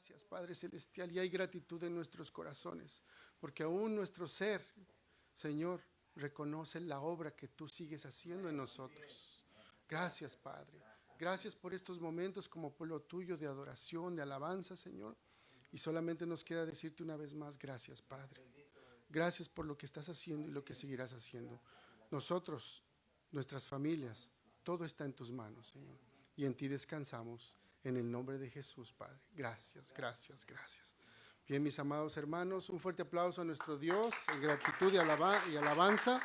gracias, Padre Celestial, y hay gratitud en nuestros corazones, porque aún nuestro ser, Señor, reconoce la obra que tú sigues haciendo en nosotros. Gracias, Padre. Gracias por estos momentos como pueblo tuyo de adoración, de alabanza, Señor. Y solamente nos queda decirte una vez más, gracias, Padre. Gracias por lo que estás haciendo y lo que seguirás haciendo. Nosotros, nuestras familias, todo está en tus manos, Señor. Y en ti descansamos. En el nombre de Jesús, Padre. Gracias, gracias, gracias. Bien, mis amados hermanos, un fuerte aplauso a nuestro Dios en gratitud y alabanza.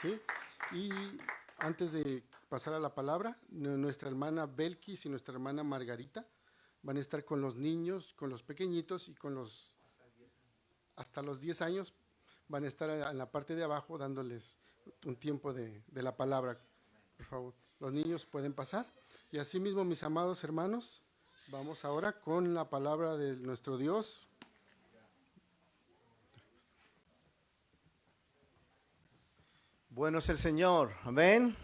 ¿Sí? Y antes de pasar a la palabra, nuestra hermana Belkis y nuestra hermana Margarita van a estar con los niños, con los pequeñitos y con los hasta los 10 años, van a estar en la parte de abajo dándoles un tiempo de la palabra. Por favor, los niños pueden pasar. Y así mismo, mis amados hermanos, vamos ahora con la palabra de nuestro Dios. Bueno es el Señor, amén.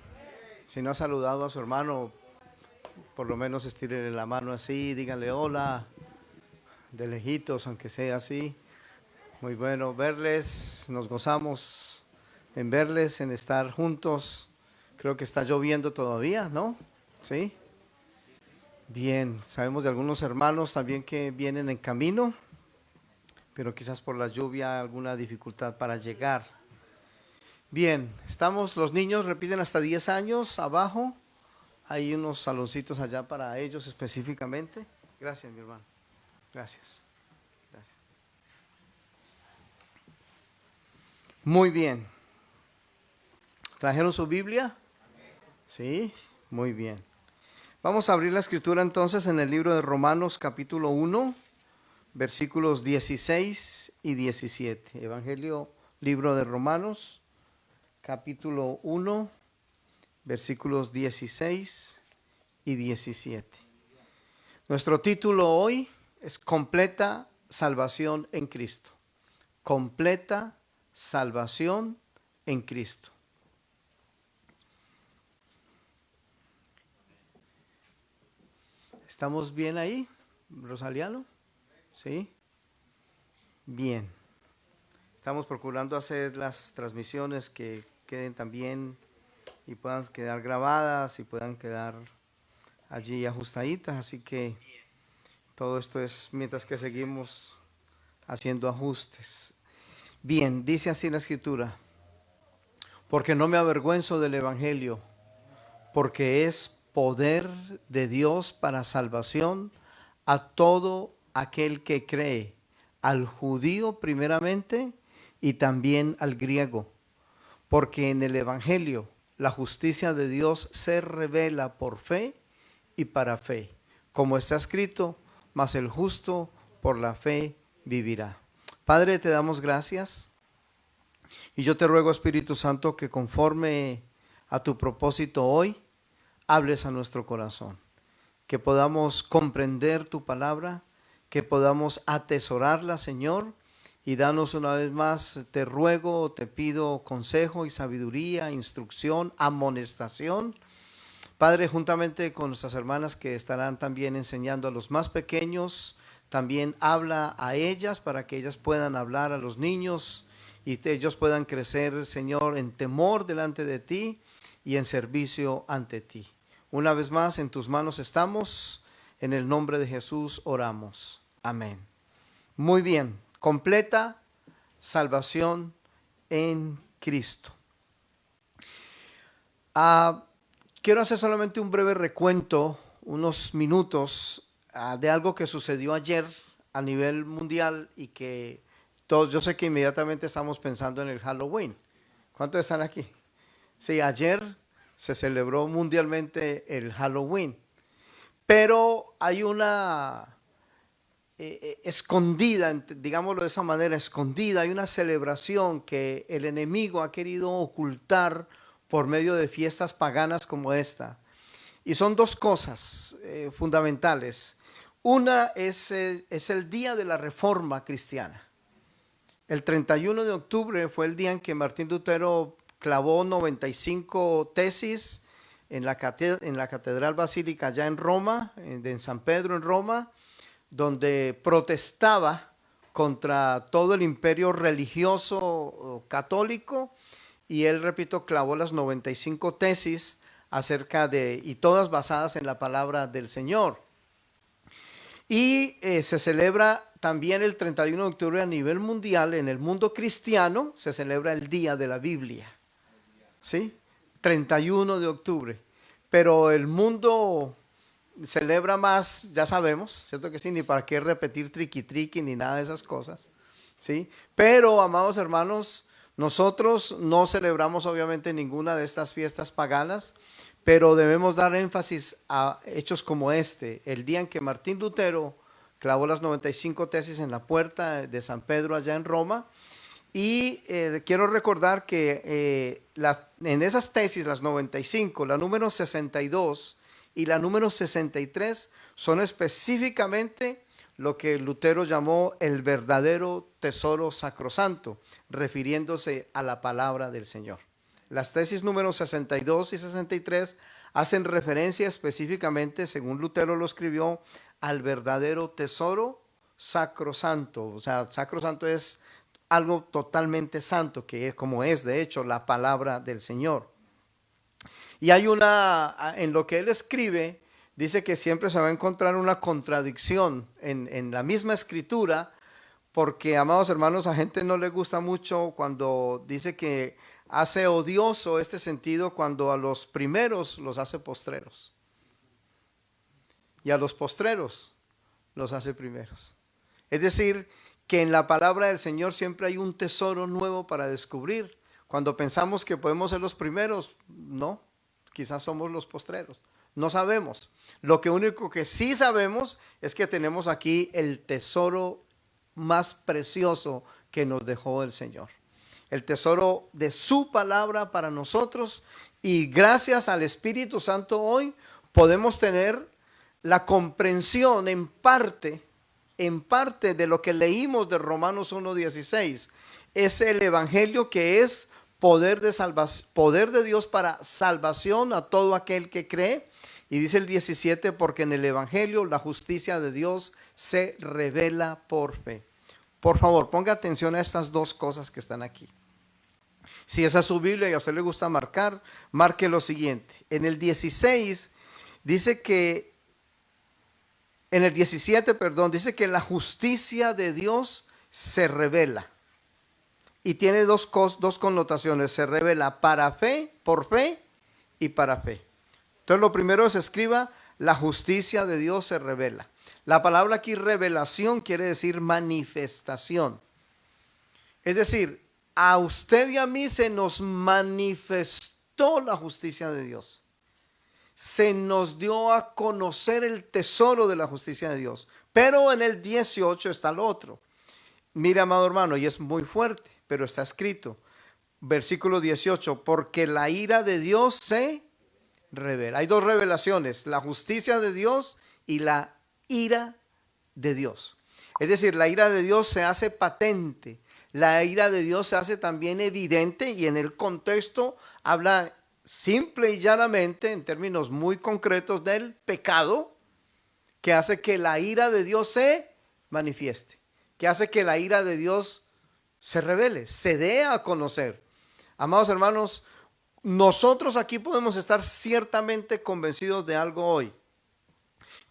Si no ha saludado a su hermano, por lo menos estírenle la mano así, díganle hola, de lejitos, aunque sea así. Muy bueno verles, nos gozamos en verles, en estar juntos. Creo que está lloviendo todavía, ¿no? ¿Sí? Bien, sabemos de algunos hermanos también que vienen en camino, pero quizás por la lluvia alguna dificultad para llegar. Bien, estamos, los niños repiten hasta 10 años abajo. Hay unos saloncitos allá para ellos específicamente. Gracias, mi hermano. Gracias. Gracias. Muy bien. ¿Trajeron su Biblia? Sí, muy bien. Vamos a abrir la escritura entonces en el libro de Romanos capítulo 1, versículos 16 y 17. Evangelio, libro de Romanos, capítulo 1, versículos 16 y 17. Nuestro título hoy es Completa Salvación en Cristo. Completa salvación en Cristo. ¿Estamos bien ahí, Rosaliano? ¿Sí? Bien. Estamos procurando hacer las transmisiones que queden también y puedan quedar grabadas y puedan quedar allí ajustaditas. Así que todo esto es mientras que seguimos haciendo ajustes. Bien, dice así la Escritura: porque no me avergüenzo del Evangelio, porque es poder de Dios para salvación a todo aquel que cree, al judío primeramente y también al griego. Porque en el Evangelio la justicia de Dios se revela por fe y para fe, como está escrito: mas el justo por la fe vivirá. Padre, te damos gracias y yo te ruego, Espíritu Santo, que conforme a tu propósito hoy, hables a nuestro corazón, que podamos comprender tu palabra, que podamos atesorarla, Señor, y danos una vez más, te ruego, te pido consejo y sabiduría, instrucción, amonestación. Padre, juntamente con nuestras hermanas que estarán también enseñando a los más pequeños, también habla a ellas para que ellas puedan hablar a los niños y ellos puedan crecer, Señor, en temor delante de ti y en servicio ante ti. Una vez más, en tus manos estamos, en el nombre de Jesús oramos. Amén. Muy bien, completa salvación en Cristo. Quiero hacer solamente un breve recuento, unos minutos, de algo que sucedió ayer a nivel mundial y que todos, yo sé que inmediatamente estamos pensando en el Halloween. ¿Cuántos están aquí? Sí, ayer se celebró mundialmente el Halloween, pero hay una escondida, digámoslo de esa manera, escondida, hay una celebración que el enemigo ha querido ocultar por medio de fiestas paganas como esta. Y son dos cosas fundamentales. Una es el día de la Reforma Cristiana. El 31 de octubre fue el día en que Martín Lutero clavó 95 tesis en la Catedral Basílica allá en Roma, en San Pedro en Roma, donde protestaba contra todo el imperio religioso católico, y él, repito, clavó las 95 tesis acerca de, y todas basadas en la palabra del Señor. Y se celebra también el 31 de octubre a nivel mundial. En el mundo cristiano se celebra el Día de la Biblia, ¿sí? 31 de octubre. Pero el mundo celebra más, ya sabemos, ¿cierto que sí? Ni para qué repetir triqui triqui ni nada de esas cosas, ¿sí? Pero, amados hermanos, nosotros no celebramos obviamente ninguna de estas fiestas paganas, pero debemos dar énfasis a hechos como este, el día en que Martín Lutero clavó las 95 tesis en la puerta de San Pedro allá en Roma. Y quiero recordar que en esas tesis, las 95, la número 62 y la número 63 son específicamente lo que Lutero llamó el verdadero tesoro sacrosanto, refiriéndose a la palabra del Señor. Las tesis números 62 y 63 hacen referencia específicamente, según Lutero lo escribió, al verdadero tesoro sacrosanto. O sea, sacrosanto es algo totalmente santo, que es como es, de hecho, la palabra del Señor. Y hay en lo que él escribe, dice que siempre se va a encontrar una contradicción en la misma escritura, porque, amados hermanos, a gente no le gusta mucho cuando dice que hace odioso este sentido cuando a los primeros los hace postreros y a los postreros los hace primeros. Es decir, que en la palabra del Señor siempre hay un tesoro nuevo para descubrir. Cuando pensamos que podemos ser los primeros, no, quizás somos los postreros. No sabemos. Lo que único que sí sabemos es que tenemos aquí el tesoro más precioso que nos dejó el Señor. El tesoro de su palabra para nosotros, y gracias al Espíritu Santo hoy podemos tener la comprensión en parte de lo que leímos de Romanos 1:16. Es el evangelio que es poder de Dios para salvación a todo aquel que cree. Y dice el 17, porque en el evangelio la justicia de Dios se revela por fe. Por favor, ponga atención a estas dos cosas que están aquí. Si esa es su Biblia y a usted le gusta marcar, marque lo siguiente. En el 16 dice que, en el 17, perdón, dice que la justicia de Dios se revela. Y tiene dos connotaciones. Se revela para fe, por fe y para fe. Entonces lo primero es escriba, la justicia de Dios se revela. La palabra aquí revelación quiere decir manifestación. Es decir, a usted y a mí se nos manifestó la justicia de Dios. Se nos dio a conocer el tesoro de la justicia de Dios. Pero en el 18 está lo otro. Mira, amado hermano, y es muy fuerte, pero está escrito. Versículo 18, porque la ira de Dios se revela. Hay dos revelaciones, la justicia de Dios y la ira de Dios. Es decir, la ira de Dios se hace patente. La ira de Dios se hace también evidente, y en el contexto habla simple y llanamente, en términos muy concretos, del pecado que hace que la ira de Dios se manifieste, que hace que la ira de Dios se revele, se dé a conocer. Amados hermanos, nosotros aquí podemos estar ciertamente convencidos de algo hoy,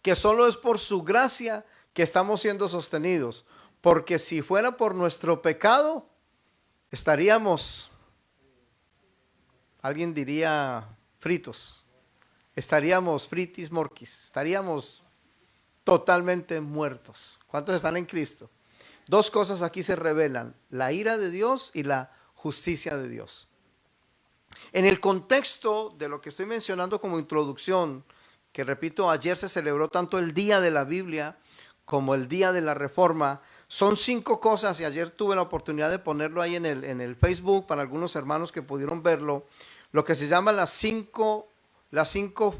que solo es por su gracia que estamos siendo sostenidos. Porque si fuera por nuestro pecado, estaríamos, alguien diría, fritos. Estaríamos fritis morquis. Estaríamos totalmente muertos. ¿Cuántos están en Cristo? Dos cosas aquí se revelan: la ira de Dios y la justicia de Dios. En el contexto de lo que estoy mencionando como introducción, que repito, ayer se celebró tanto el Día de la Biblia como el Día de la Reforma. Son 5 cosas, y ayer tuve la oportunidad de ponerlo ahí en el Facebook para algunos hermanos que pudieron verlo, lo que se llama las cinco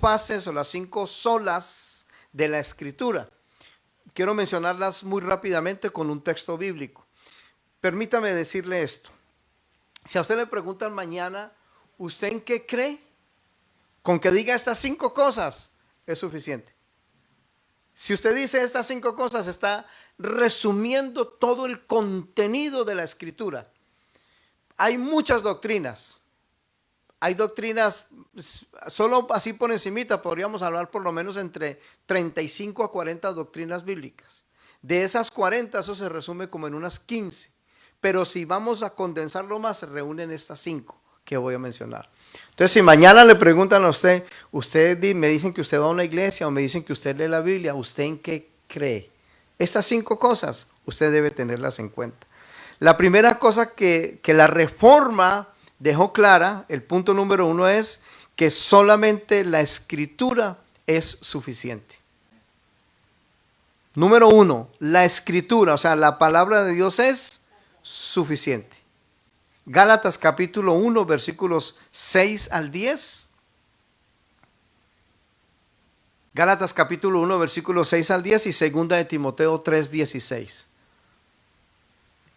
fases o las 5 solas de la Escritura. Quiero mencionarlas muy rápidamente con un texto bíblico. Permítame decirle esto. Si a usted le preguntan mañana, ¿usted en qué cree? Con que diga estas 5 cosas es suficiente. Si usted dice estas 5 cosas, está resumiendo todo el contenido de la Escritura. Hay muchas doctrinas. Hay doctrinas, solo así por encimita, podríamos hablar por lo menos entre 35 a 40 doctrinas bíblicas. De esas 40, eso se resume como en unas 15. Pero si vamos a condensarlo más, se reúnen estas 5 que voy a mencionar. Entonces, si mañana le preguntan a usted, me dicen que usted va a una iglesia o me dicen que usted lee la Biblia, ¿usted en qué cree? Estas 5 cosas, usted debe tenerlas en cuenta. La primera cosa que la Reforma dejó clara, el punto número 1 es que solamente la Escritura es suficiente. Número 1, la Escritura, o sea, la palabra de Dios es suficiente. Gálatas capítulo 1, versículos 6 al 10. Gálatas capítulo 1, versículos 6 al 10 y segunda de Timoteo 3, 16.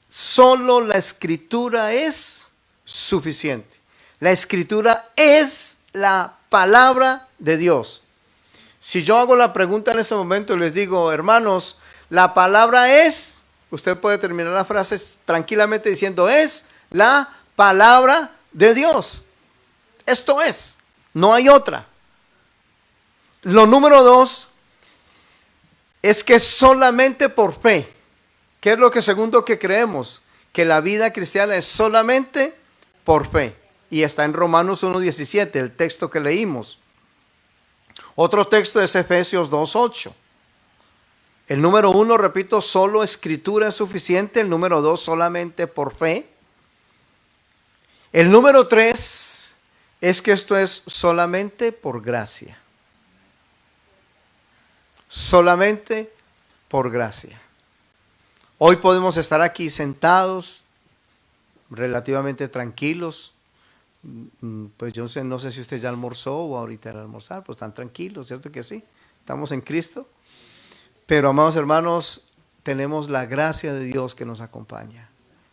Solo la Escritura es suficiente. La Escritura es la palabra de Dios. Si yo hago la pregunta en este momento y les digo, hermanos, la palabra es, usted puede terminar la frase tranquilamente diciendo, es la palabra de Dios. Esto es, no hay otra. Lo número 2 es que solamente por fe. ¿Qué es lo que segundo que creemos? Que la vida cristiana es solamente por fe. Y está en Romanos 1:17, el texto que leímos. Otro texto es Efesios 2:8. El número 1, repito, solo Escritura es suficiente. El número 2, solamente por fe. El número 3 es que esto es solamente por gracia. Solamente por gracia. Hoy podemos estar aquí sentados, relativamente tranquilos. Pues yo no sé si usted ya almorzó o ahorita va a almorzar, pues están tranquilos, ¿cierto que sí? Estamos en Cristo. Pero, amados hermanos, tenemos la gracia de Dios que nos acompaña.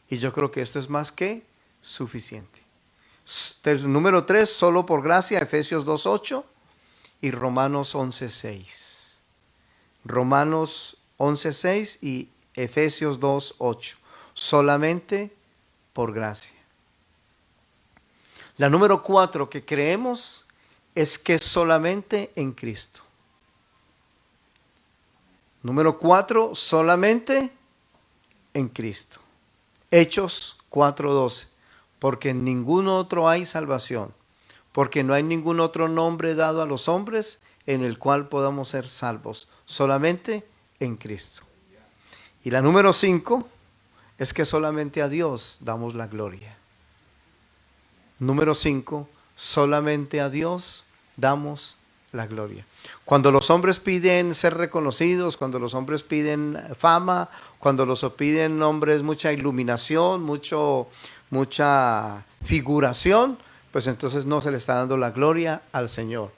Y yo creo que esto es más que suficiente. Número 3, solo por gracia, Efesios 2:8 y Romanos 11:6. Romanos 11:6 y Efesios 2:8. Solamente por gracia. La número 4 que creemos es que solamente en Cristo. Número 4, solamente en Cristo. Hechos 4:12. Porque en ningún otro hay salvación, porque no hay ningún otro nombre dado a los hombres en el cual podamos ser salvos, solamente en Cristo. Y la número 5 es que solamente a Dios damos la gloria. Número 5, solamente a Dios damos la gloria. Cuando los hombres piden ser reconocidos, cuando los hombres piden fama, cuando los piden hombres mucha iluminación, mucha figuración, pues entonces no se le está dando la gloria al Señor.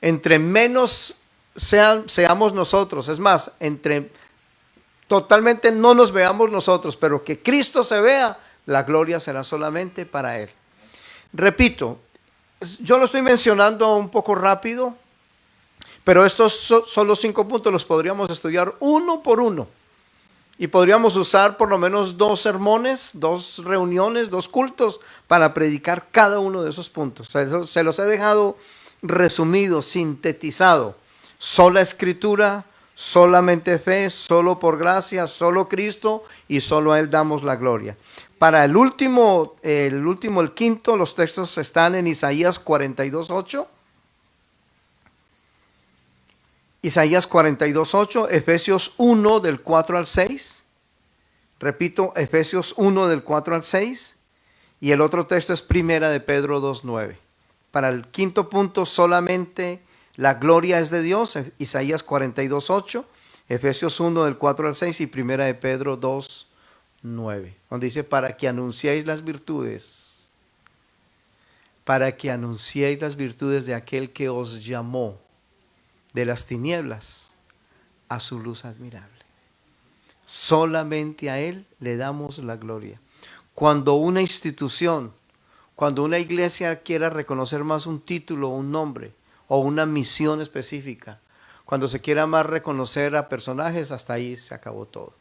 Entre menos seamos nosotros, es más, entre totalmente no nos veamos nosotros, pero que Cristo se vea, la gloria será solamente para Él. Repito, yo lo estoy mencionando un poco rápido, pero estos son los 5 puntos, los podríamos estudiar uno por uno. Y podríamos usar por lo menos 2 sermones, 2 reuniones, 2 cultos para predicar cada uno de esos puntos. Se los he dejado resumido, sintetizado. Sola Escritura, solamente fe, solo por gracia, solo Cristo y solo a Él damos la gloria. Para el quinto, los textos están en Isaías 42:8. Isaías 42:8, Efesios 1 del 4 al 6. Repito, Efesios 1 del 4 al 6. Y el otro texto es Primera de Pedro 2:9. Para el quinto punto, solamente la gloria es de Dios, Isaías 42:8, Efesios 1 del 4 al 6 y Primera de Pedro 2:9. Donde dice, para que anunciéis las virtudes de aquel que os llamó de las tinieblas a su luz admirable. Solamente a Él le damos la gloria. Cuando una institución, cuando una iglesia quiera reconocer más un título, un nombre o una misión específica, cuando se quiera más reconocer a personajes, hasta ahí se acabó todo.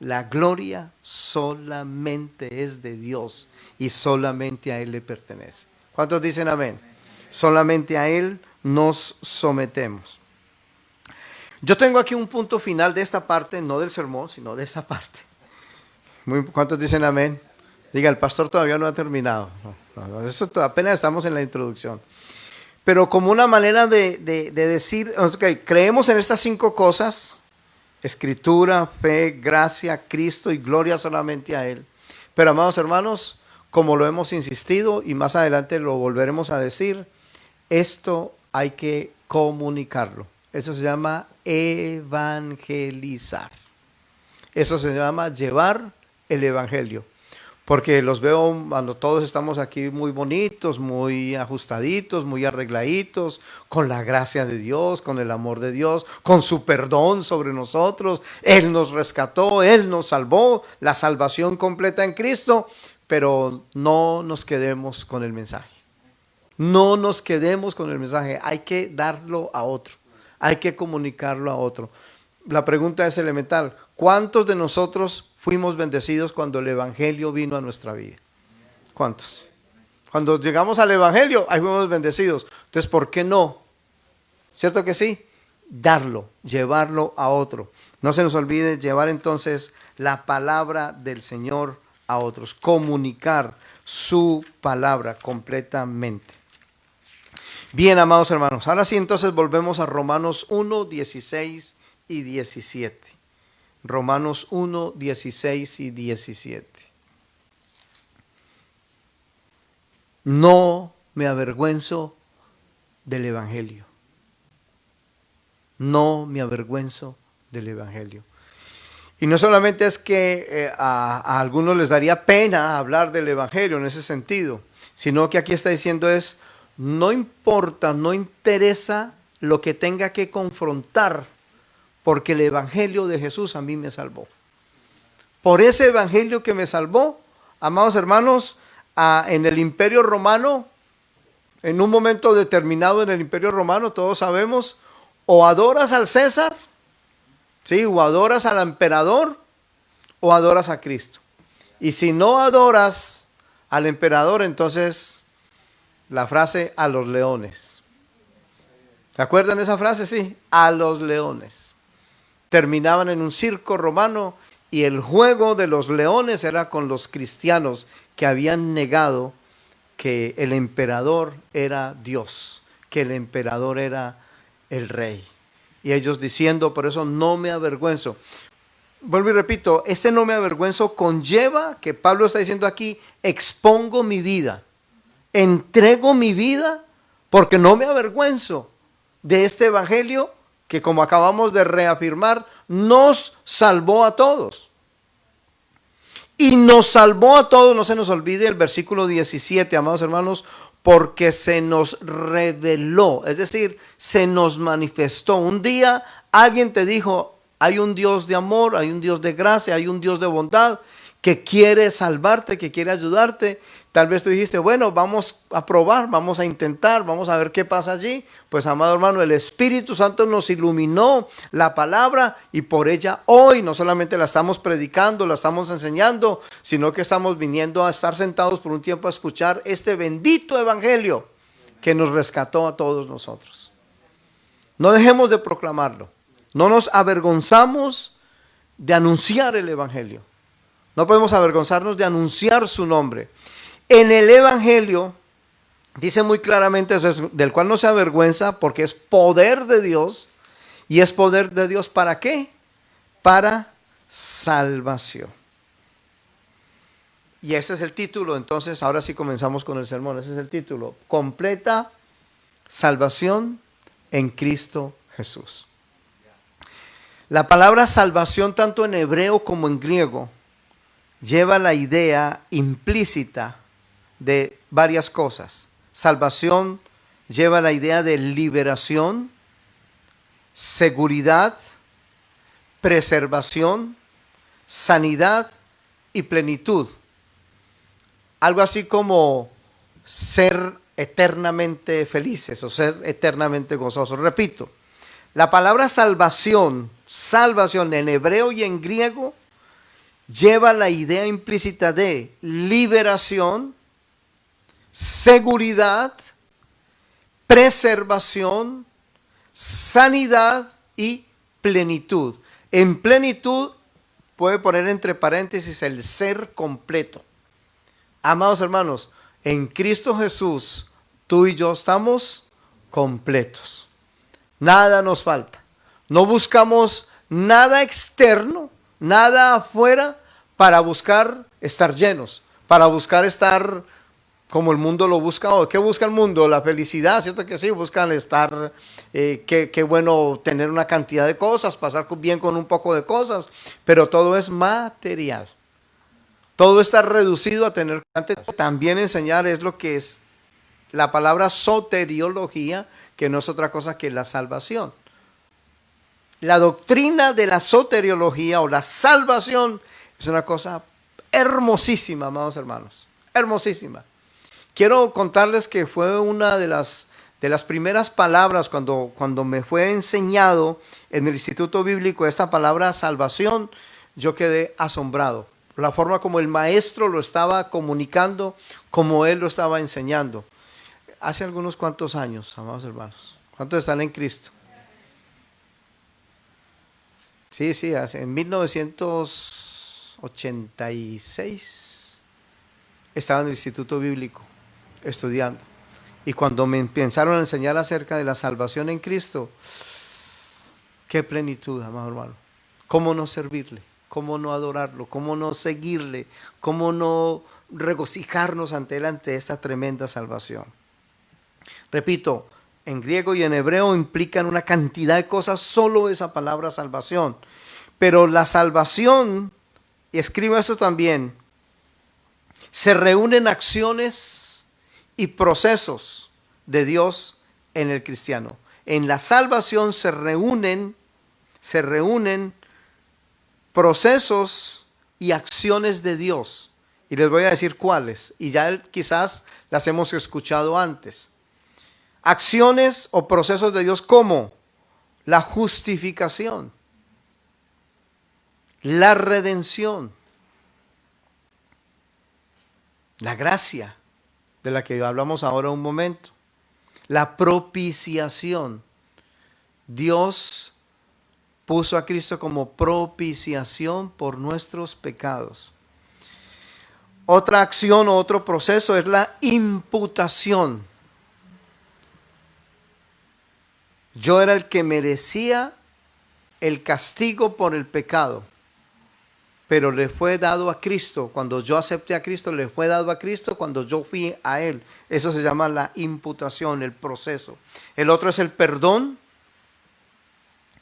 La gloria solamente es de Dios y solamente a Él le pertenece. ¿Cuántos dicen amén? Solamente a Él nos sometemos. Yo tengo aquí un punto final de esta parte, no del sermón, sino de esta parte. ¿Cuántos dicen amén? Diga, el pastor todavía no ha terminado. No, eso apenas estamos en la introducción. Pero como una manera de decir, okay, creemos en estas 5 cosas: Escritura, fe, gracia, Cristo y gloria solamente a Él. Pero amados hermanos, como lo hemos insistido y más adelante lo volveremos a decir, esto hay que comunicarlo. Eso se llama evangelizar. Eso se llama llevar el evangelio. Porque los veo cuando todos estamos aquí muy bonitos, muy ajustaditos, muy arregladitos, con la gracia de Dios, con el amor de Dios, con su perdón sobre nosotros. Él nos rescató, Él nos salvó, la salvación completa en Cristo, pero no nos quedemos con el mensaje. No nos quedemos con el mensaje, hay que darlo a otro, hay que comunicarlo a otro. La pregunta es elemental: ¿cuántos de nosotros fuimos bendecidos cuando el evangelio vino a nuestra vida? ¿Cuántos? Cuando llegamos al evangelio, ahí fuimos bendecidos. Entonces, ¿por qué no? ¿Cierto que sí? Darlo, llevarlo a otro. No se nos olvide llevar entonces la palabra del Señor a otros, comunicar su palabra completamente. Bien, amados hermanos, ahora sí entonces volvemos a Romanos 1, 16 y 17. Romanos 1, 16 y 17. No me avergüenzo del evangelio. No me avergüenzo del evangelio. Y no solamente es que a algunos les daría pena hablar del evangelio en ese sentido, sino que aquí está diciendo es: no importa, no interesa lo que tenga que confrontar, porque el evangelio de Jesús a mí me salvó. Por ese evangelio que me salvó, amados hermanos, en el Imperio Romano, en un momento determinado en el Imperio Romano, todos sabemos, o adoras al César, ¿sí? O adoras al emperador, o adoras a Cristo. Y si no adoras al emperador, entonces la frase a los leones. ¿Se acuerdan esa frase? Sí, a los leones. Terminaban en un circo romano y el juego de los leones era con los cristianos que habían negado que el emperador era Dios, que el emperador era el rey. Y ellos diciendo: por eso no me avergüenzo. Vuelvo y repito, este no me avergüenzo conlleva que Pablo está diciendo aquí: expongo mi vida, entrego mi vida, porque no me avergüenzo de este evangelio que, como acabamos de reafirmar, nos salvó a todos. Y nos salvó a todos, no se nos olvide el versículo 17, amados hermanos, porque se nos reveló, es decir, se nos manifestó. Un día alguien te dijo: hay un Dios de amor, hay un Dios de gracia, hay un Dios de bondad que quiere salvarte, que quiere ayudarte. Tal vez tú dijiste: bueno, vamos a probar, vamos a intentar, vamos a ver qué pasa allí. Pues, amado hermano, el Espíritu Santo nos iluminó la palabra y por ella hoy no solamente la estamos predicando, la estamos enseñando, sino que estamos viniendo a estar sentados por un tiempo a escuchar este bendito evangelio que nos rescató a todos nosotros. No dejemos de proclamarlo. No nos avergonzamos de anunciar el evangelio. No podemos avergonzarnos de anunciar su nombre. En el evangelio dice muy claramente eso, del cual no se avergüenza, porque es poder de Dios. ¿Y es poder de Dios para qué? Para salvación. Y ese es el título. Entonces, ahora sí comenzamos con el sermón. Ese es el título: completa salvación en Cristo Jesús. La palabra salvación, tanto en hebreo como en griego, lleva la idea implícita de varias cosas. Salvación lleva la idea de liberación, seguridad, preservación, sanidad y plenitud. Algo así como ser eternamente felices o ser eternamente gozosos. Repito, La palabra salvación, salvación en hebreo y en griego, lleva la idea implícita de liberación, seguridad, preservación, sanidad y plenitud. En plenitud puede poner entre paréntesis el ser completo. Amados hermanos, en Cristo Jesús, tú y yo estamos completos. Nada nos falta. No buscamos nada externo, nada afuera para buscar estar llenos, para buscar estar como el mundo lo busca. ¿Qué busca el mundo? La felicidad, ¿cierto que sí? Buscan estar, qué bueno tener una cantidad de cosas, pasar bien con un poco de cosas, pero todo es material. Todo está reducido a tener. También enseñar es lo que es la palabra soteriología, que no es otra cosa que la salvación. La doctrina de la soteriología o la salvación es una cosa hermosísima, amados hermanos, hermosísima. Quiero contarles que fue una de las primeras palabras cuando me fue enseñado en el Instituto Bíblico esta palabra salvación. Yo quedé asombrado. La forma como el maestro lo estaba comunicando, como él lo estaba enseñando. Hace algunos cuantos años, amados hermanos. ¿Cuántos están en Cristo? Sí, en 1986 estaba en el Instituto Bíblico estudiando. Y cuando me empezaron a enseñar acerca de la salvación en Cristo, qué plenitud, amado hermano. ¿Cómo no servirle? ¿Cómo no adorarlo? ¿Cómo no seguirle? ¿Cómo no regocijarnos ante él, ante esta tremenda salvación? Repito, en griego y en hebreo implican una cantidad de cosas, solo esa palabra salvación. Pero la salvación, y escribo eso también, se reúnen acciones y procesos de Dios en el cristiano. En la salvación se reúnen procesos y acciones de Dios. Y les voy a decir cuáles. Y ya quizás las hemos escuchado antes. Acciones o procesos de Dios como la justificación, la redención, la gracia, de la que hablamos ahora un momento, la propiciación. Dios puso a Cristo como propiciación por nuestros pecados. Otra acción o otro proceso es la imputación. Yo era el que merecía el castigo por el pecado, pero le fue dado a Cristo. Cuando yo acepté a Cristo, le fue dado a Cristo cuando yo fui a Él. Eso se llama la imputación, el proceso. El otro es el perdón.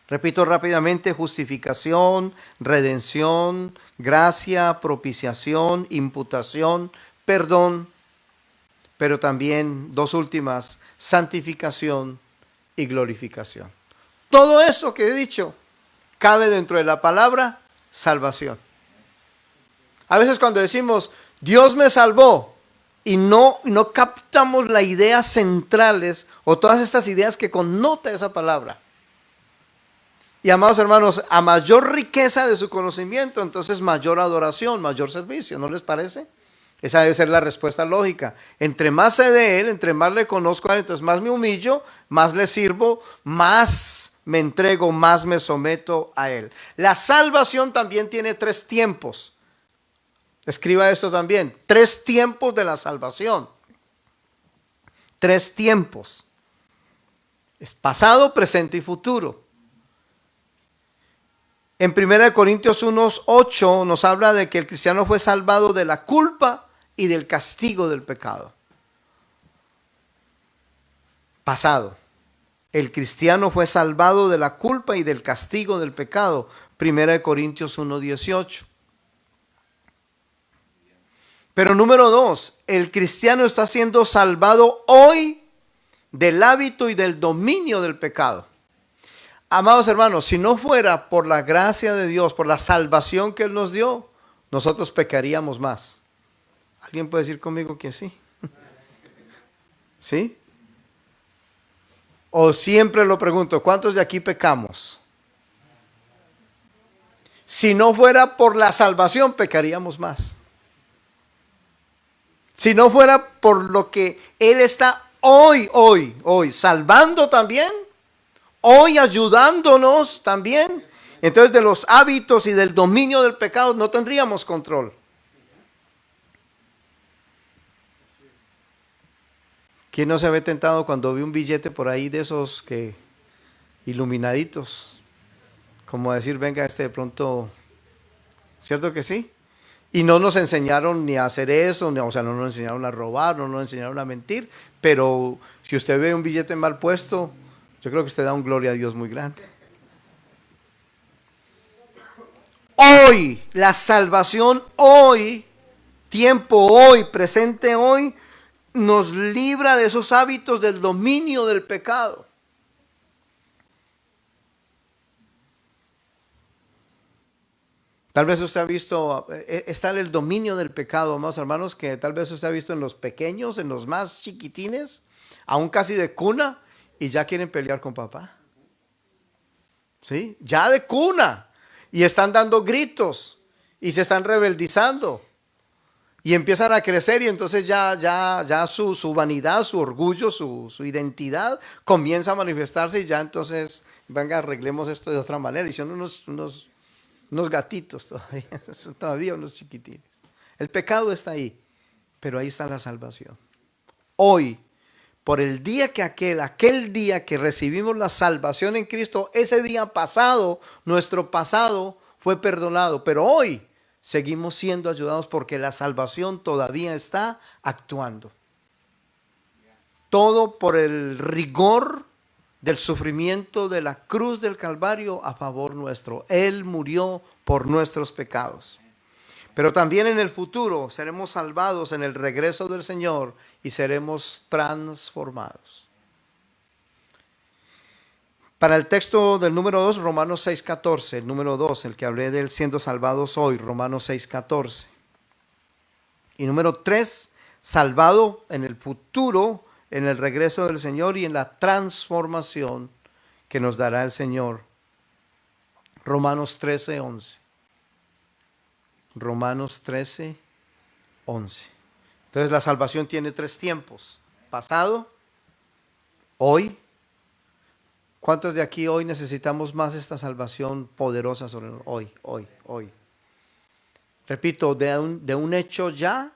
Repito rápidamente: justificación, redención, gracia, propiciación, imputación, perdón. Pero también dos últimas: santificación y glorificación. Todo eso que he dicho cabe dentro de la palabra salvación. A veces cuando decimos Dios me salvó y no captamos las ideas centrales o todas estas ideas que connota esa palabra. Y amados hermanos, a mayor riqueza de su conocimiento, entonces mayor adoración, mayor servicio, ¿no les parece? Esa debe ser la respuesta lógica. Entre más sé de Él, entre más le conozco a Él, entonces más me humillo, más le sirvo, más me entrego, más me someto a Él. La salvación también tiene 3 tiempos. Escriba esto también: 3 tiempos de la salvación. 3 tiempos. Es pasado, presente y futuro. En 1 Corintios 1:8 nos habla de que el cristiano fue salvado de la culpa y del castigo del pecado. Pasado. El cristiano fue salvado de la culpa y del castigo del pecado. 1 Corintios 1:18. Pero número 2, el cristiano está siendo salvado hoy del hábito y del dominio del pecado. Amados hermanos, si no fuera por la gracia de Dios, por la salvación que Él nos dio, nosotros pecaríamos más. ¿Alguien puede decir conmigo que sí? ¿Sí? O siempre lo pregunto, ¿cuántos de aquí pecamos? Si no fuera por la salvación, pecaríamos más. Si no fuera por lo que Él está hoy, salvando también, hoy ayudándonos también, entonces de los hábitos y del dominio del pecado no tendríamos control. ¿Quién no se ve tentado cuando ve un billete por ahí de esos que iluminaditos? Como decir, venga, de pronto, ¿cierto que sí? Y no nos enseñaron ni a hacer eso, o sea, no nos enseñaron a robar, no nos enseñaron a mentir, pero si usted ve un billete mal puesto, yo creo que usted da un gloria a Dios muy grande. Hoy, la salvación hoy, tiempo hoy, presente hoy, nos libra de esos hábitos del dominio del pecado. Tal vez usted ha visto, está en el dominio del pecado, amados hermanos, que tal vez usted ha visto en los pequeños, en los más chiquitines, aún casi de cuna, y ya quieren pelear con papá. ¿Sí? Ya de cuna. Y están dando gritos, y se están rebeldizando. Y empiezan a crecer y entonces ya su vanidad, su orgullo, su identidad comienza a manifestarse y ya entonces, venga, arreglemos esto de otra manera. Y son unos gatitos todavía unos chiquitines. El pecado está ahí, pero ahí está la salvación. Hoy, por el día que aquel día que recibimos la salvación en Cristo, ese día pasado, nuestro pasado fue perdonado, pero hoy seguimos siendo ayudados porque la salvación todavía está actuando. Todo por el rigor del sufrimiento de la cruz del Calvario a favor nuestro. Él murió por nuestros pecados. Pero también en el futuro seremos salvados en el regreso del Señor y seremos transformados. Para el texto del número 2, Romanos 6:14, el número 2, el que hablé de él siendo salvados hoy, Romanos 6:14. Y número 3, salvado en el futuro, en el regreso del Señor y en la transformación que nos dará el Señor. Romanos 13:11. Romanos 13:11. Entonces la salvación tiene 3 tiempos: pasado, hoy. ¿Cuántos de aquí hoy necesitamos más esta salvación poderosa sobre nosotros? Hoy. Repito, de un hecho ya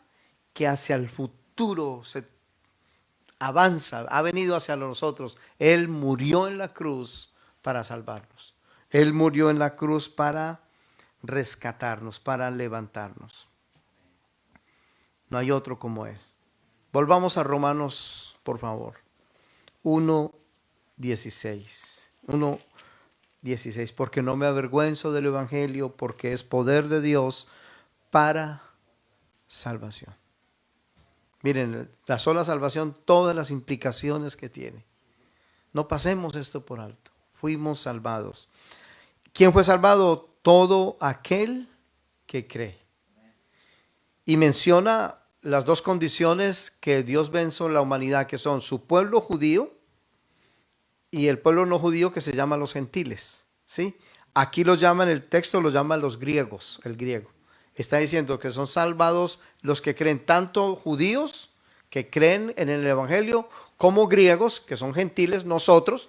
que hacia el futuro se avanza, ha venido hacia nosotros. Él murió en la cruz para salvarnos. Él murió en la cruz para rescatarnos, para levantarnos. No hay otro como Él. Volvamos a Romanos, por favor. 1:16, porque no me avergüenzo del Evangelio, porque es poder de Dios para salvación. Miren, la sola salvación, todas las implicaciones que tiene. No pasemos esto por alto. Fuimos salvados. ¿Quién fue salvado? Todo aquel que cree. Y menciona las 2 condiciones que Dios ve en la humanidad, que son su pueblo judío y el pueblo no judío, que se llama los gentiles, ¿sí? Aquí los llaman, el texto los llama los griegos, el griego. Está diciendo que son salvados los que creen, tanto judíos que creen en el Evangelio, como griegos, que son gentiles, nosotros,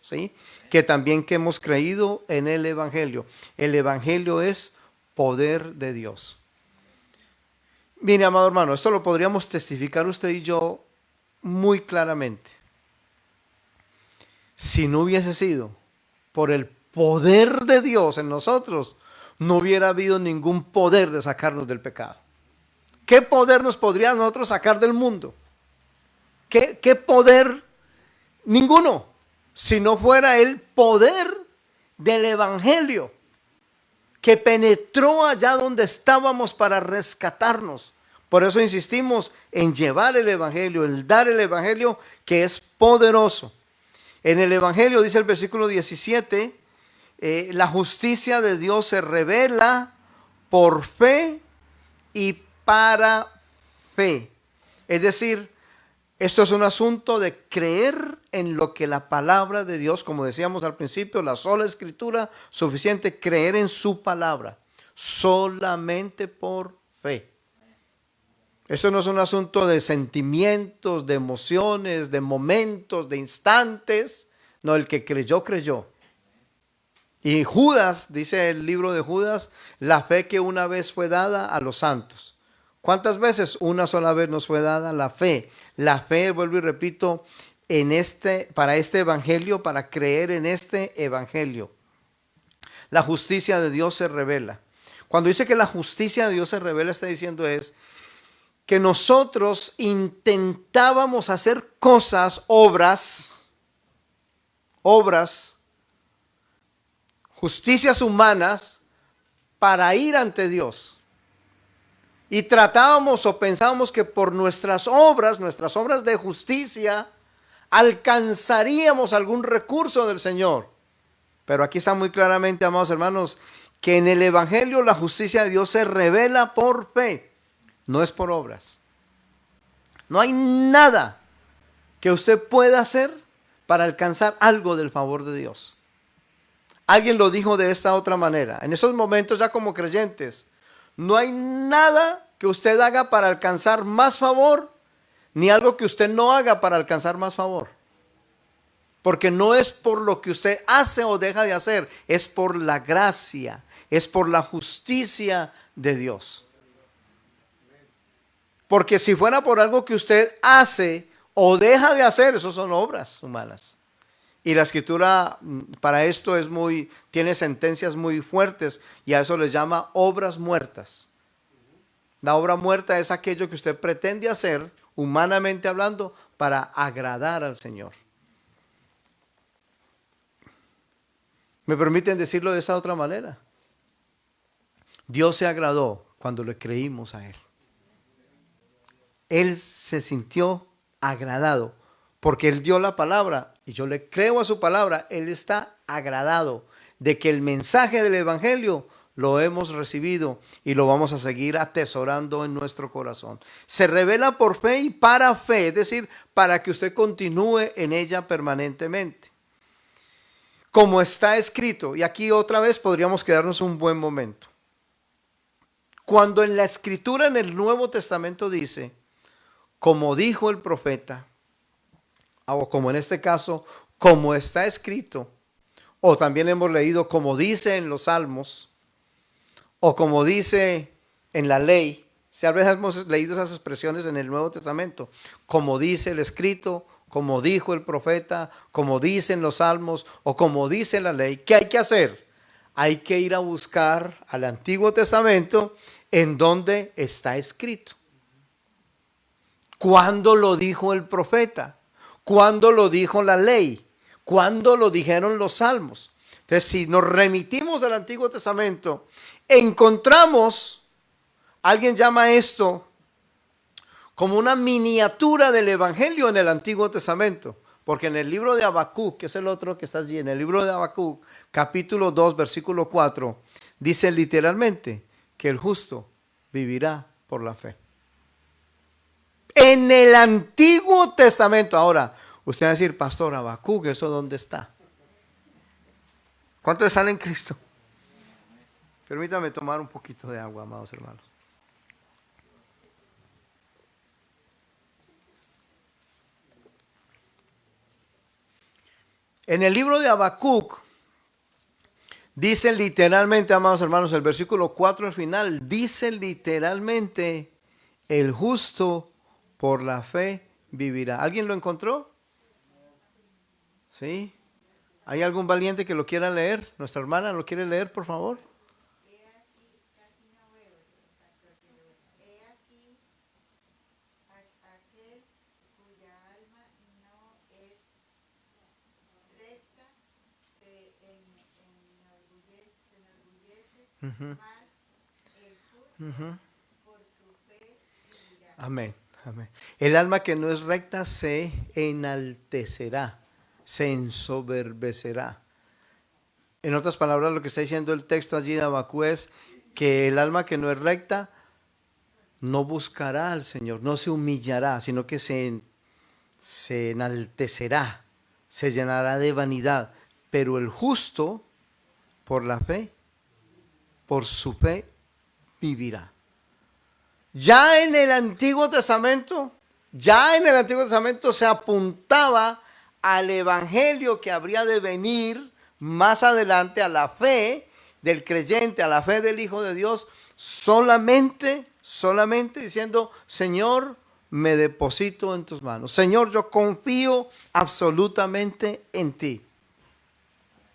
¿sí? Que también que hemos creído en el Evangelio. El Evangelio es poder de Dios. Mire, amado hermano, esto lo podríamos testificar usted y yo muy claramente. Si no hubiese sido por el poder de Dios en nosotros, no hubiera habido ningún poder de sacarnos del pecado. ¿Qué poder nos podría nosotros sacar del mundo? ¿Qué poder? Ninguno. Si no fuera el poder del Evangelio que penetró allá donde estábamos para rescatarnos. Por eso insistimos en llevar el Evangelio, en dar el Evangelio, que es poderoso. En el Evangelio, dice el versículo 17, la justicia de Dios se revela por fe y para fe. Es decir, Esto es un asunto de creer en lo que la palabra de Dios, como decíamos al principio, la sola escritura, suficiente, creer en su palabra, solamente por fe. Esto no es un asunto de sentimientos, de emociones, de momentos, de instantes. No, el que creyó, creyó. Y Judas, dice el libro de Judas, la fe que una vez fue dada a los santos. ¿Cuántas veces? Una sola vez nos fue dada la fe. La fe, vuelvo y repito, para este evangelio, para creer en este evangelio. La justicia de Dios se revela. Cuando dice que la justicia de Dios se revela, está diciendo es que nosotros intentábamos hacer cosas, obras, justicias humanas para ir ante Dios. Y tratábamos o pensábamos que por nuestras obras de justicia, alcanzaríamos algún recurso del Señor. Pero aquí está muy claramente, amados hermanos, que en el evangelio la justicia de Dios se revela por fe, no es por obras. No hay nada que usted pueda hacer para alcanzar algo del favor de Dios. Alguien lo dijo de esta otra manera. En esos momentos ya como creyentes, no hay nada que usted haga para alcanzar más favor, ni algo que usted no haga para alcanzar más favor. Porque no es por lo que usted hace o deja de hacer, es por la gracia, es por la justicia de Dios. Porque si fuera por algo que usted hace o deja de hacer, eso son obras humanas. Y la escritura para esto tiene sentencias muy fuertes y a eso les llama obras muertas. La obra muerta es aquello que usted pretende hacer, humanamente hablando, para agradar al Señor. ¿Me permiten decirlo de esa otra manera? Dios se agradó cuando le creímos a Él. Él se sintió agradado porque Él dio la palabra y yo le creo a su palabra. Él está agradado de que el mensaje del evangelio lo hemos recibido y lo vamos a seguir atesorando en nuestro corazón. Se revela por fe y para fe, es decir, para que usted continúe en ella permanentemente. Como está escrito, y aquí otra vez podríamos quedarnos un buen momento. Cuando en la escritura en el Nuevo Testamento dice, como dijo el profeta, o como en este caso, como está escrito, o también hemos leído como dice en los Salmos, o como dice en la ley, si a veces hemos leído esas expresiones en el Nuevo Testamento, como dice el escrito, como dijo el profeta, como dicen los Salmos, o como dice la ley, ¿qué hay que hacer? Hay que ir a buscar al Antiguo Testamento en donde está escrito. ¿Cuándo lo dijo el profeta? ¿Cuándo lo dijo la ley? ¿Cuándo lo dijeron los Salmos? Entonces, si nos remitimos al Antiguo Testamento, encontramos, alguien llama esto como una miniatura del Evangelio en el Antiguo Testamento. Porque en el libro de Habacuc, que es el otro que está allí, en el libro de Habacuc, capítulo 2, versículo 4, dice literalmente que el justo vivirá por la fe. En el Antiguo Testamento. Ahora, usted va a decir, pastor, Habacuc, ¿eso dónde está? ¿Cuántos están en Cristo? Permítame tomar un poquito de agua, amados hermanos. En el libro de Habacuc, dice literalmente, amados hermanos, el versículo 4 al final, dice literalmente, el justo por la fe vivirá. ¿Alguien lo encontró? ¿Sí? ¿Hay algún valiente que lo quiera leer? ¿Nuestra hermana lo quiere leer, por favor? Amén, amén. El alma que no es recta se enaltecerá, se ensoberbecerá. En otras palabras, lo que está diciendo el texto allí de Habacuc es que el alma que no es recta no buscará al Señor, no se humillará, sino que se se enaltecerá, se llenará de vanidad, pero el justo por la fe, por su fe vivirá. Ya en el Antiguo Testamento se apuntaba al evangelio que habría de venir más adelante, a la fe del creyente, a la fe del Hijo de Dios, solamente diciendo: Señor, me deposito en tus manos. Señor, yo confío absolutamente en ti.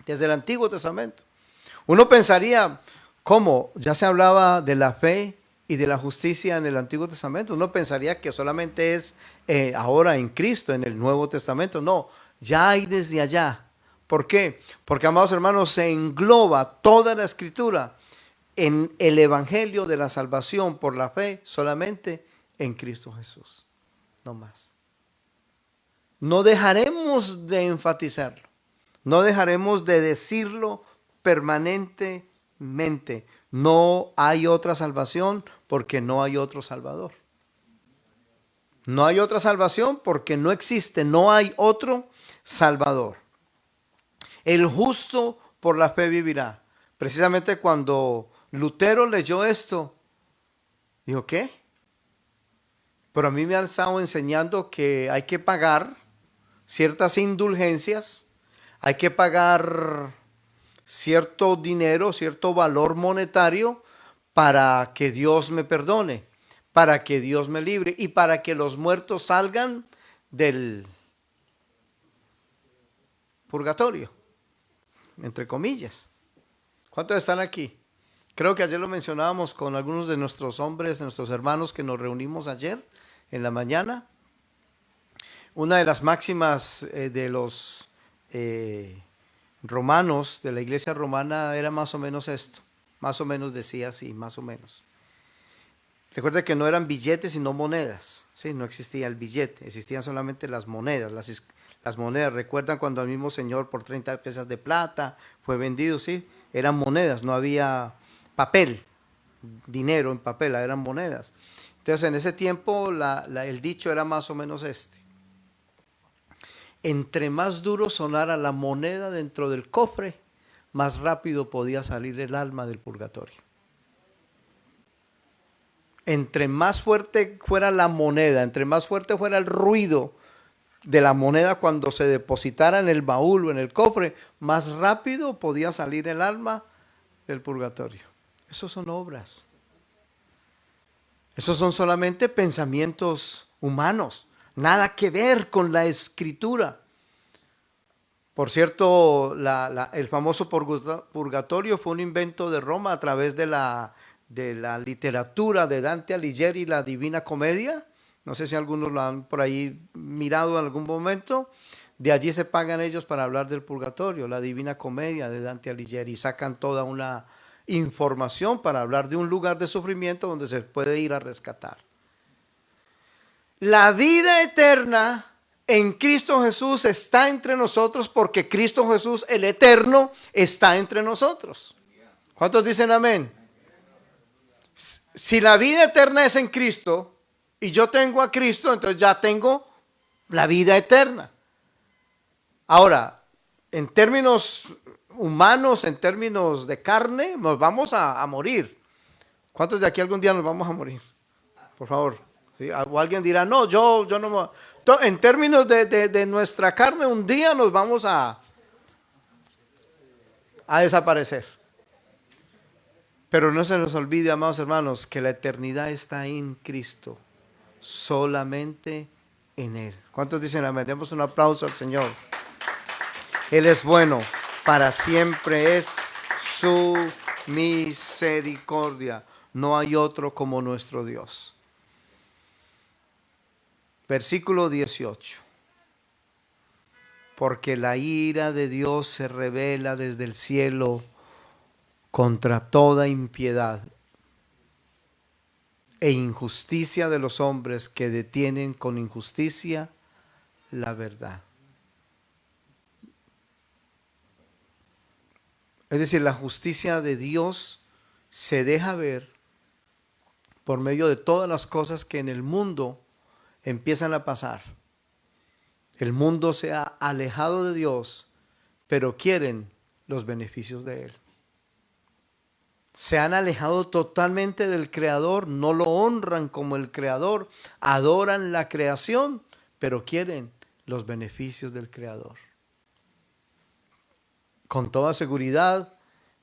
Desde el Antiguo Testamento. Uno pensaría, ¿cómo? Ya se hablaba de la fe y de la justicia en el Antiguo Testamento. Uno pensaría que solamente es ahora en Cristo, en el Nuevo Testamento. No, ya hay desde allá. ¿Por qué? Porque, amados hermanos, se engloba toda la Escritura en el Evangelio de la salvación por la fe solamente en Cristo Jesús. No más. No dejaremos de enfatizarlo. No dejaremos de decirlo permanentemente. No hay otra salvación porque no hay otro Salvador. No hay otra salvación porque no existe, no hay otro Salvador. El justo por la fe vivirá. Precisamente cuando Lutero leyó esto, dijo: ¿qué? Pero a mí me han estado enseñando que hay que pagar ciertas indulgencias, hay que pagar cierto dinero, cierto valor monetario para que Dios me perdone, para que Dios me libre y para que los muertos salgan del purgatorio, entre comillas. ¿Cuántos están aquí? Creo que ayer lo mencionábamos con algunos de nuestros hombres, de nuestros hermanos que nos reunimos ayer en la mañana. Una de las máximas de los romanos, de la iglesia romana, era más o menos esto. Más o menos decía así, más o menos. Recuerda que no eran billetes sino monedas. ¿Sí? No existía el billete, existían solamente las monedas. Las monedas, ¿recuerdan cuando el mismo Señor por 30 piezas de plata fue vendido? Sí, eran monedas, no había papel, dinero en papel, eran monedas. Entonces en ese tiempo el dicho era más o menos este: entre más duro sonara la moneda dentro del cofre, más rápido podía salir el alma del purgatorio. Entre más fuerte fuera la moneda, entre más fuerte fuera el ruido de la moneda cuando se depositara en el baúl o en el cofre, más rápido podía salir el alma del purgatorio. Esos son obras. Esos son solamente pensamientos humanos, nada que ver con la Escritura. Por cierto, el famoso purgatorio fue un invento de Roma a través de la literatura de Dante Alighieri, la Divina Comedia. No sé si algunos lo han por ahí mirado en algún momento. De allí se pagan ellos para hablar del purgatorio, la Divina Comedia de Dante Alighieri. Sacan toda una información para hablar de un lugar de sufrimiento donde se puede ir a rescatar. La vida eterna en Cristo Jesús está entre nosotros porque Cristo Jesús, el eterno, está entre nosotros. ¿Cuántos dicen amén? Si la vida eterna es en Cristo y yo tengo a Cristo, entonces ya tengo la vida eterna. Ahora, en términos humanos, en términos de carne, nos vamos a morir. ¿Cuántos de aquí algún día nos vamos a morir? Por favor. ¿Sí? O alguien dirá: no, yo no. En términos de nuestra carne, un día nos vamos a desaparecer. Pero no se nos olvide, amados hermanos, que la eternidad está en Cristo, solamente en Él. ¿Cuántos dicen amén? Demos un aplauso al Señor. Él es bueno, para siempre es su misericordia. No hay otro como nuestro Dios. Versículo 18. Porque la ira de Dios se revela desde el cielo contra toda impiedad e injusticia de los hombres que detienen con injusticia la verdad. Es decir, la justicia de Dios se deja ver por medio de todas las cosas que en el mundo empiezan a pasar. El mundo se ha alejado de Dios, pero quieren los beneficios de Él. Se han alejado totalmente del Creador, no lo honran como el Creador, adoran la creación, pero quieren los beneficios del Creador. Con toda seguridad,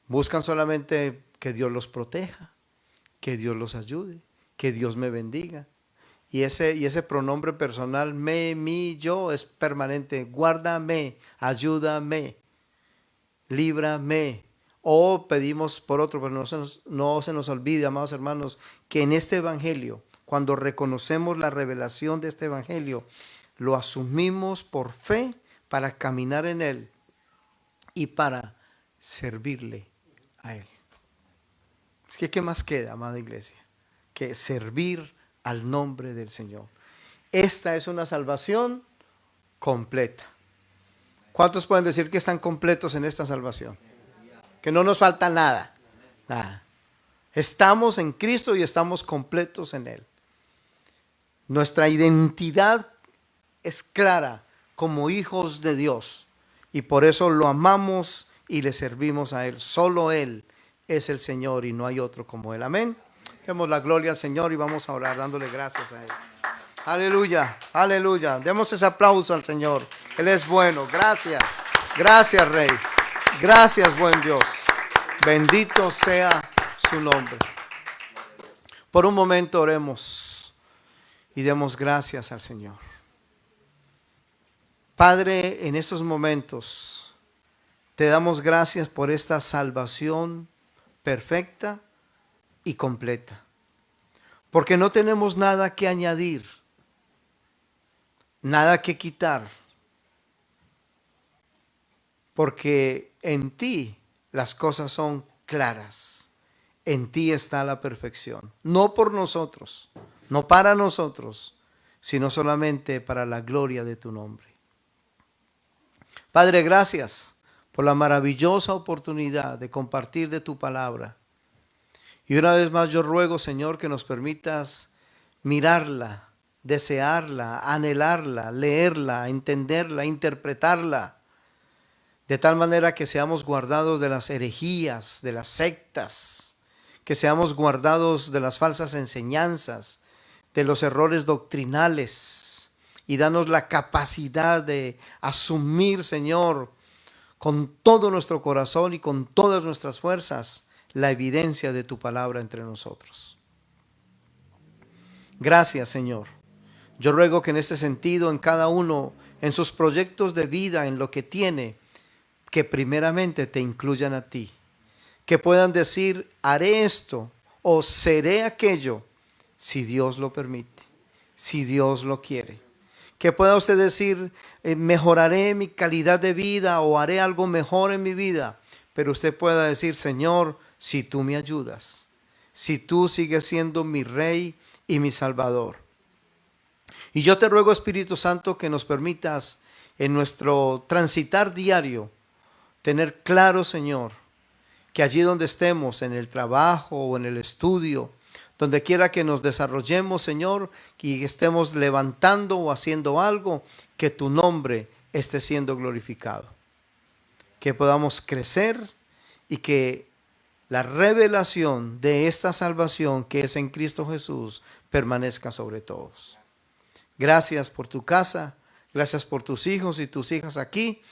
buscan solamente que Dios los proteja, que Dios los ayude, que Dios me bendiga. Y ese pronombre personal, me, mi, yo, es permanente. Guárdame, ayúdame, líbrame. O pedimos por otro, pero no se nos olvide, amados hermanos, que en este evangelio, cuando reconocemos la revelación de este evangelio, lo asumimos por fe para caminar en él y para servirle a él. Es que, ¿qué más queda, amada iglesia? Que servir al nombre del Señor. Esta es una salvación completa. ¿Cuántos pueden decir que están completos en esta salvación? Que no nos falta nada. Nada. Estamos en Cristo y estamos completos en Él. Nuestra identidad es clara como hijos de Dios y por eso lo amamos y le servimos a Él. Solo Él es el Señor y no hay otro como Él. Amén. Demos la gloria al Señor y vamos a orar dándole gracias a Él. Aleluya, aleluya. Demos ese aplauso al Señor. Él es bueno. Gracias. Gracias, Rey. Gracias, buen Dios. Bendito sea su nombre. Por un momento oremos y demos gracias al Señor. Padre, en estos momentos te damos gracias por esta salvación perfecta y completa, porque no tenemos nada que añadir, nada que quitar, porque en ti las cosas son claras, en ti está la perfección, no por nosotros, no para nosotros, sino solamente para la gloria de tu nombre. Padre, gracias por la maravillosa oportunidad de compartir de tu palabra. Y una vez más yo ruego, Señor, que nos permitas mirarla, desearla, anhelarla, leerla, entenderla, interpretarla, de tal manera que seamos guardados de las herejías, de las sectas, que seamos guardados de las falsas enseñanzas, de los errores doctrinales, y danos la capacidad de asumir, Señor, con todo nuestro corazón y con todas nuestras fuerzas, la evidencia de tu palabra entre nosotros. Gracias, Señor. Yo ruego que en este sentido, en cada uno, en sus proyectos de vida, en lo que tiene, que primeramente te incluyan a ti. Que puedan decir, haré esto o seré aquello, si Dios lo permite, si Dios lo quiere. Que pueda usted decir, mejoraré mi calidad de vida o haré algo mejor en mi vida. Pero usted pueda decir, Señor, si tú me ayudas, si tú sigues siendo mi Rey y mi Salvador. Y yo te ruego, Espíritu Santo, que nos permitas en nuestro transitar diario tener claro, Señor, que allí donde estemos, en el trabajo o en el estudio, donde quiera que nos desarrollemos, Señor, y estemos levantando o haciendo algo, que tu nombre esté siendo glorificado. Que podamos crecer y que la revelación de esta salvación que es en Cristo Jesús permanezca sobre todos. Gracias por tu casa, gracias por tus hijos y tus hijas aquí,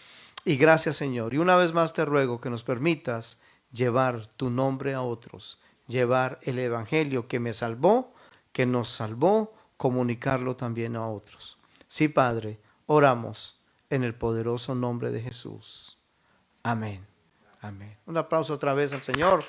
y gracias, Señor. Y una vez más te ruego que nos permitas llevar tu nombre a otros, llevar el evangelio que me salvó, que nos salvó, comunicarlo también a otros. Sí, Padre, oramos en el poderoso nombre de Jesús. Amén. Amén. Un aplauso otra vez al Señor.